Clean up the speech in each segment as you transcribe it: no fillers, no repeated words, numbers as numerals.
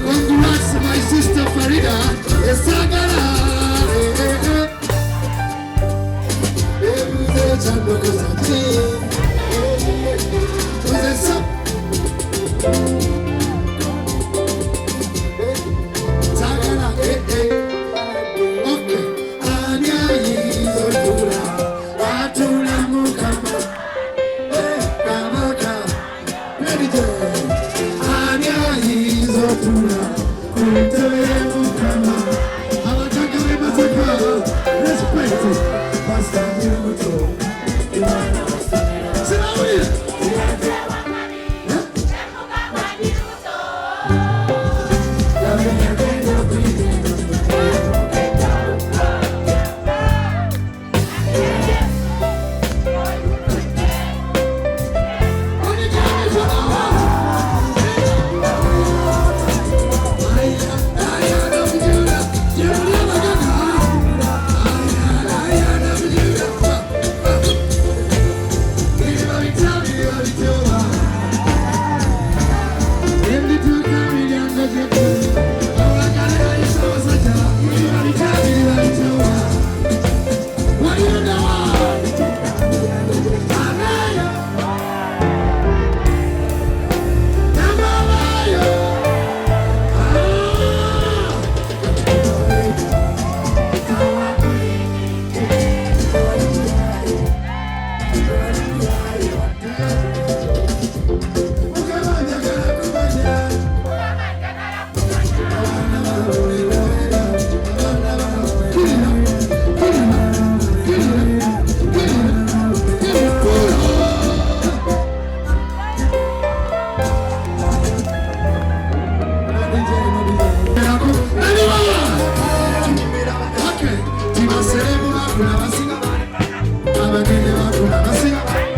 Congrats, my sister Farida. Kuna wasiga, abagende bakuna wasiga.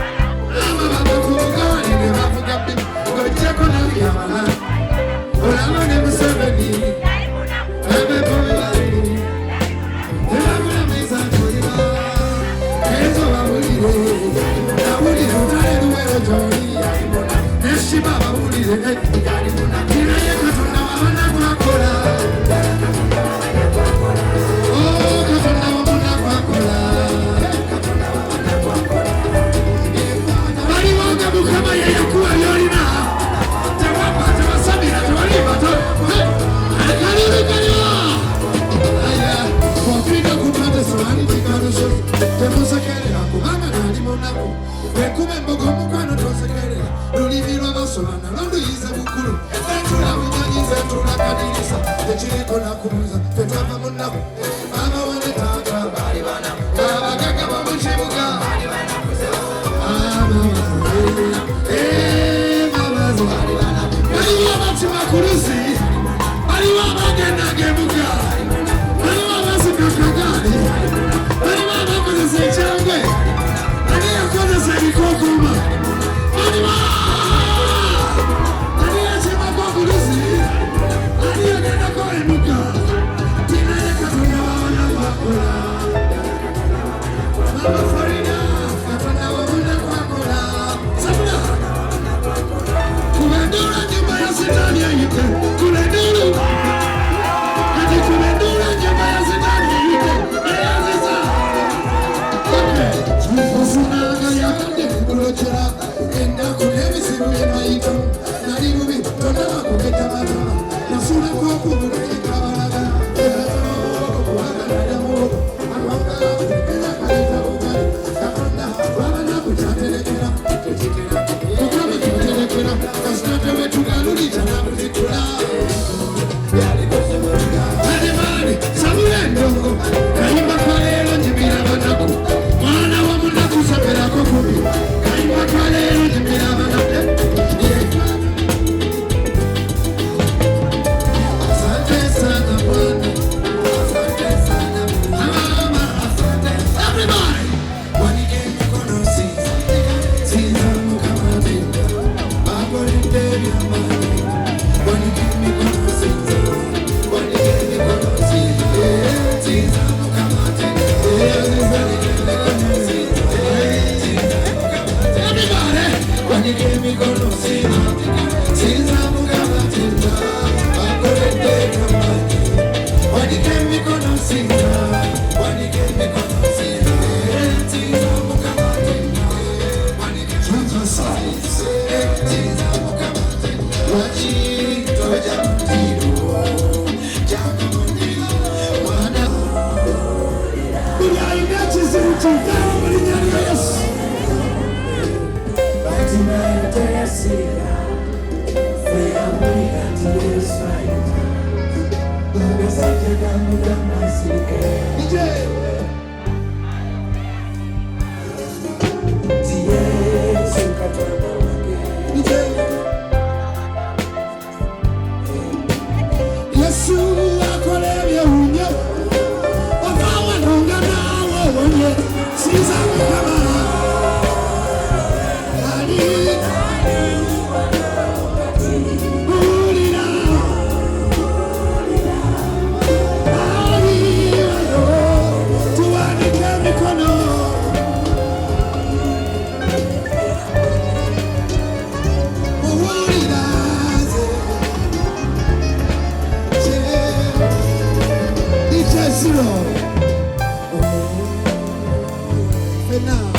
Wekume mbogo mukano tosekere Lulibirwa basolana Londo yize bukulu Tula bujanyize tula kadirisa Techiriko na kumuza Fetava munaku Baba wane tata Bari bana Baba kaka bamushibuka Bari bana Bariwa batima kurusi Bariwa bagenda gebuka Bariwa basikakagani Bariwa bakozese changwe Ani yakozese bikokuma Bariwa Ani yachima kwa kurusi Ani yagenda kwa emuka Tina yakatuna wana wakula Mama Farida Katuna wabuna kwa kula Sabuna Kumendura nyumba ya sitani ya yike Kumenduru Kati kumendura nyumba ya sitani ya yike Ayaziza Ufunaga ya kande kulochera Enda kunevi simu ya maito Nari mubi tonama kuketa matama Nasuna kwa kubuka ikabalaga Kuhaga nadamu Akwanga Ila kalita ukari Kapanda Wabana kuchatelekera Ketikera Kukama kutelekera Kasnata wetu galuri Jana kutikula Ademani Sabule ndongo Kaimba kwa lelo njibira banaku Mwana wa munaku sapera kukubi Kaimba kwa lelo njibira banaku Asante sana Bwana Asante sana Mama Asante Everybody Wanige mikono sisa Sisa mukamadenda Babo linderi amani Wanige mikono sisa Wanige mikono sisa Sisa mukamadenda Sisa mikono sisa Everybody Wanige mikono sisa Sisa mukamadenda Babo linderi amani Wanige mikono sisa Wanige mikono sisa Sisa mukamadenda Wanige mikono sisa Sisa mukamadenda Wachito jamtiru Jamtiru Wana Buli ainachi ziruchikana Malinyani ya Yesu Batina yatayasira Fea mwika tiyeswaita Ugasake damu damasike DJ Tiyesu katana wake DJ Yesu akolebye unye Ofawa nunga nawe wonye Siza mukama Ali Ulira Ali wano Tuwanike mikono Ulira DJ Zero Now